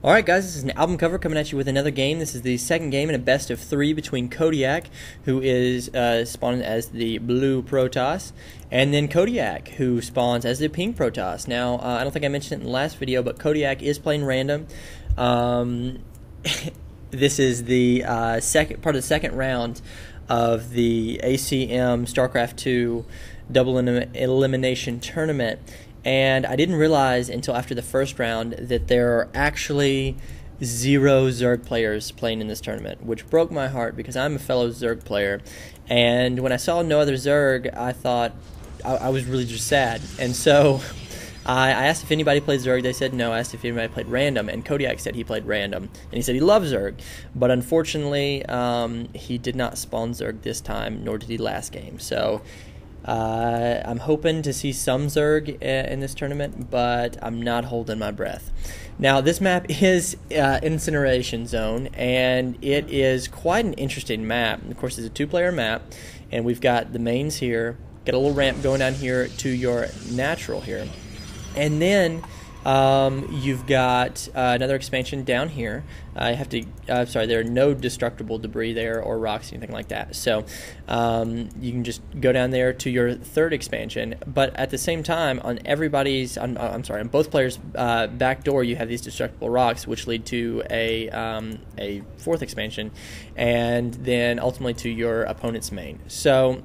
Alright guys, this is an album cover coming at you with another game. This is the second game in a best of 3 between Kodiac, who is spawned as the blue Protoss, and then Kodiac, who spawns as the pink Protoss. Now, I don't think I mentioned it in the last video, but Kodiac is playing random. This is the part of the second round of the ACM Starcraft 2 Double Elimination Tournament. And I didn't realize until after the first round that there are actually 0 Zerg players playing in this tournament, which broke my heart because I'm a fellow Zerg player. And when I saw no other Zerg, I thought I was really just sad. And so I asked if anybody played Zerg. They said no. I asked if anybody played random, and Kodiak said he played random. And he said he loves Zerg. But unfortunately, he did not spawn Zerg this time, nor did he last game. So I'm hoping to see some Zerg in this tournament, but I'm not holding my breath. Now, this map is Incineration Zone, and it is quite an interesting map. Of course, it's a 2-player map, and we've got the mains here. Got a little ramp going down here to your natural here. And then you've got another expansion down here. Sorry, there are no destructible debris there or rocks, anything like that. So you can just go down there to your third expansion. But at the same time, on on both players' back door, you have these destructible rocks, which lead to a fourth expansion, and then ultimately to your opponent's main. So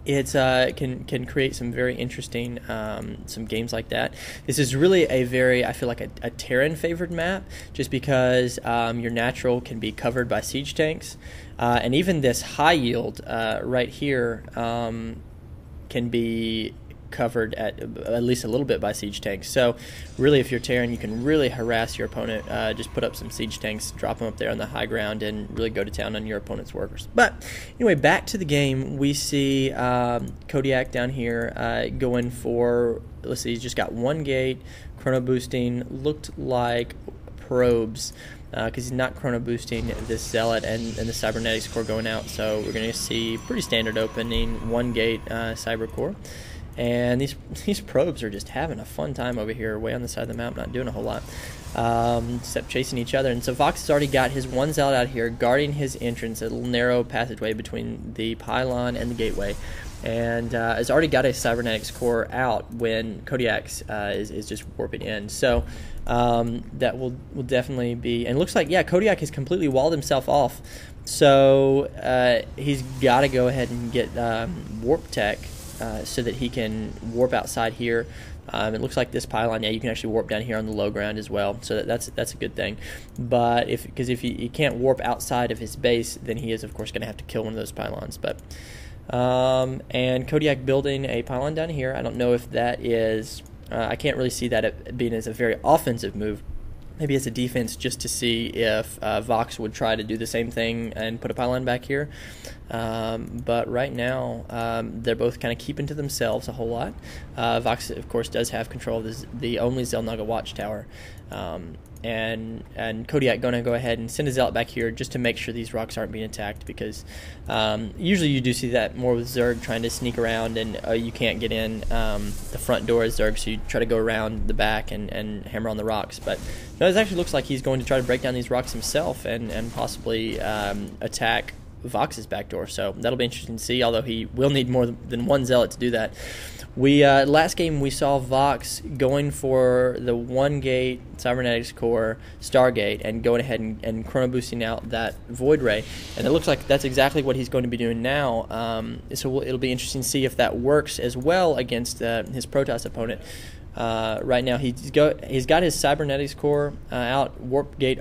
it's can create some very interesting some games like that. This is really I feel like a Terran favored map, just because your natural can be covered by siege tanks, and even this high yield right here can be covered at least a little bit by siege tanks. So really, if you're Terran, you can really harass your opponent. Just put up some siege tanks, drop them up there on the high ground, and really go to town on your opponent's workers. But anyway, back to the game. We see Kodiak down here going for, let's see, he's just got one gate, chrono boosting, looked like probes, because he's not chrono boosting this Zealot and the Cybernetics core going out. So we're going to see pretty standard opening, one gate Cyber core. And these probes are just having a fun time over here, way on the side of the map, not doing a whole lot, except chasing each other. And so Vox has already got his one Zealot out here, guarding his entrance, a little narrow passageway between the pylon and the gateway, and has already got a Cybernetics core out when Kodiak's is just warping in. So that will definitely be, and it looks like, yeah, Kodiak has completely walled himself off. So he's got to go ahead and get warp tech, so that he can warp outside here. It looks like this pylon, yeah, you can actually warp down here on the low ground as well, so that's a good thing. But because if he can't warp outside of his base, then he is of course going to have to kill one of those pylons. But and Kodiak building a pylon down here. I don't know if that is, I can't really see that being as a very offensive move. Maybe as a defense, just to see if Vox would try to do the same thing and put a pylon back here. But right now, they're both kind of keeping to themselves a whole lot. Vox, of course, does have control of the only Xel'Naga watchtower. And Kodiak going to go ahead and send a Zealot back here just to make sure these rocks aren't being attacked, because usually you do see that more with Zerg trying to sneak around, and you can't get in the front door as Zerg, so you try to go around the back and hammer on the rocks. But no, it actually looks like he's going to try to break down these rocks himself and possibly attack Vox's back door. So that'll be interesting to see, although he will need more than one Zealot to do that. Last game we saw Vox going for the one gate Cybernetics core Stargate and going ahead and chrono boosting out that Void Ray, and it looks like that's exactly what he's going to be doing now. So it'll be interesting to see if that works as well against his Protoss opponent. Right now he's got his Cybernetics core out, warp gate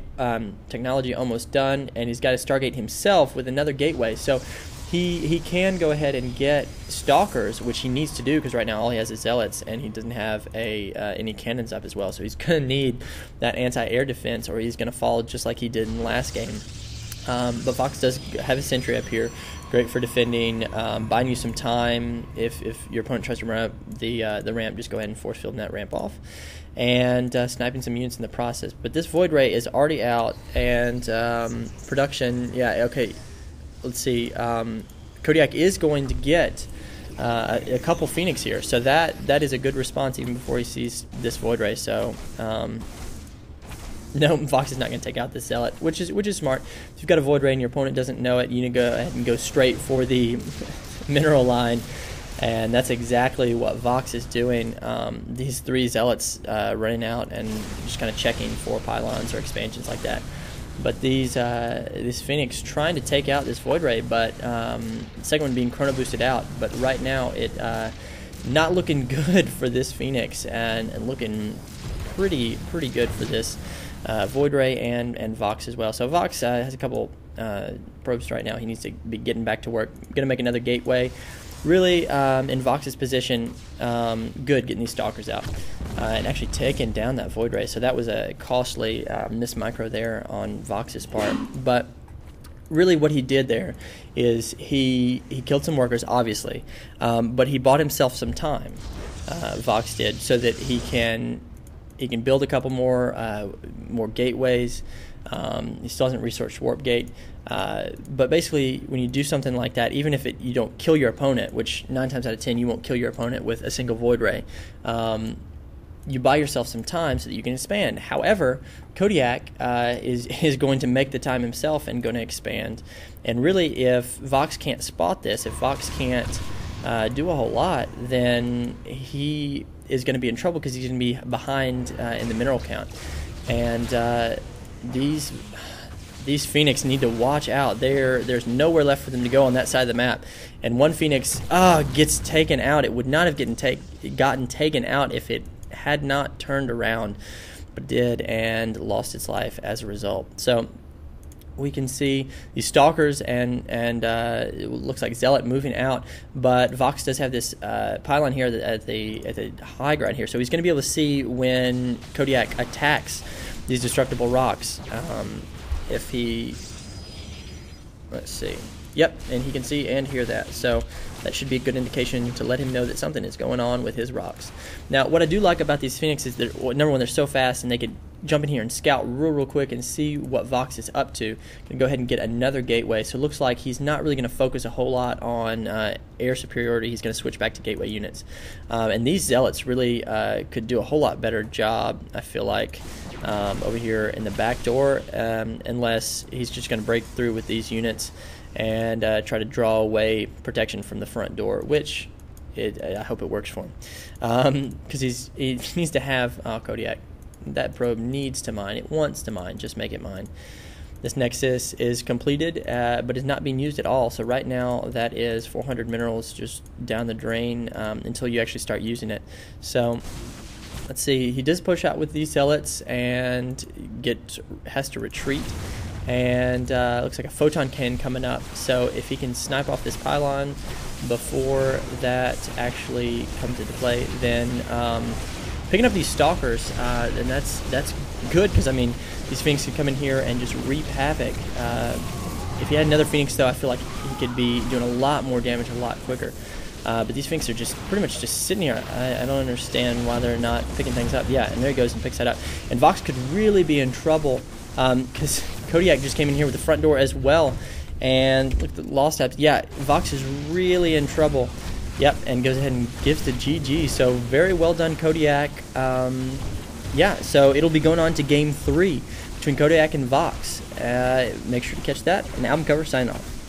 technology almost done, and he's got his Stargate himself with another gateway. So he can go ahead and get Stalkers, which he needs to do, because right now all he has is Zealots, and he doesn't have any cannons up as well. So he's going to need that anti-air defense, or he's going to fall just like he did in the last game. But Vox does have a sentry up here, great for defending, buying you some time. If your opponent tries to run up the ramp, just go ahead and force field that ramp off, and sniping some units in the process. But this Void Ray is already out, and production, yeah, okay. Let's see, Kodiak is going to get a couple Phoenix here, so that is a good response even before he sees this Void Ray. So no, Vox is not going to take out this Zealot, which is smart. If you've got a Void Ray and your opponent doesn't know it, you need to go ahead and go straight for the mineral line, and that's exactly what Vox is doing. These 3 Zealots running out and just kind of checking for pylons or expansions like that. But this Phoenix trying to take out this Void Ray, but the second one being chrono boosted out. But right now it not looking good for this Phoenix, and looking pretty good for this Void Ray and Vox as well. So Vox has a couple probes right now. He needs to be getting back to work. Going to make another gateway. Really, in Vox's position, good getting these Stalkers out and actually taking down that Void Ray. So that was a costly miss micro there on Vox's part. But really what he did there is he killed some workers, obviously, but he bought himself some time, Vox did, so that he can build a couple more gateways. He still hasn't researched Warp Gate, but basically when you do something like that, even if you don't kill your opponent, which 9 times out of 10 you won't kill your opponent with a single Void Ray, you buy yourself some time so that you can expand. However, Kodiac is going to make the time himself and going to expand. And really, if Vox can't spot this, if Vox can't do a whole lot, then he is going to be in trouble because he's going to be behind in the mineral count. And these Phoenix need to watch out. There's nowhere left for them to go on that side of the map. And one Phoenix gets taken out. It would not have gotten taken out if it had not turned around, but did, and lost its life as a result. So we can see these Stalkers and it looks like Zealot moving out, but Vox does have this pylon here at the high ground here, so he's going to be able to see when Kodiak attacks these destructible rocks. If he, let's see, yep, and he can see and hear that, so that should be a good indication to let him know that something is going on with his rocks. Now, what I do like about these Phoenixes is that, number one, they're so fast and they could jump in here and scout real quick and see what Vox is up to. Gonna go ahead and get another gateway. So it looks like he's not really going to focus a whole lot on air superiority. He's going to switch back to gateway units. And these Zealots really could do a whole lot better job, I feel like, over here in the back door, unless he's just going to break through with these units and try to draw away protection from the front door, which I hope it works for him, because he needs to have Kodiak. That probe needs to mine. It wants to mine. Just make it mine. This Nexus is completed, but is not being used at all. So right now that is 400 minerals just down the drain until you actually start using it. So let's see. He does push out with these Zealots and has to retreat. And looks like a photon cannon coming up. So if he can snipe off this pylon before that actually comes into play, then picking up these Stalkers, then that's good, because I mean these Phoenix can come in here and just reap havoc. If he had another Phoenix, though, I feel like he could be doing a lot more damage a lot quicker. But these Phoenix are just pretty much just sitting here. I don't understand why they're not picking things up. Yeah, and there he goes and picks that up. And Vox could really be in trouble because Kodiak just came in here with the front door as well. And look at the lost tabs. Yeah, Vox is really in trouble. Yep, and goes ahead and gives the GG. So very well done, Kodiak. Yeah, so it'll be going on to Game 3 between Kodiak and Vox. Make sure to catch that. And Album Cover signing off.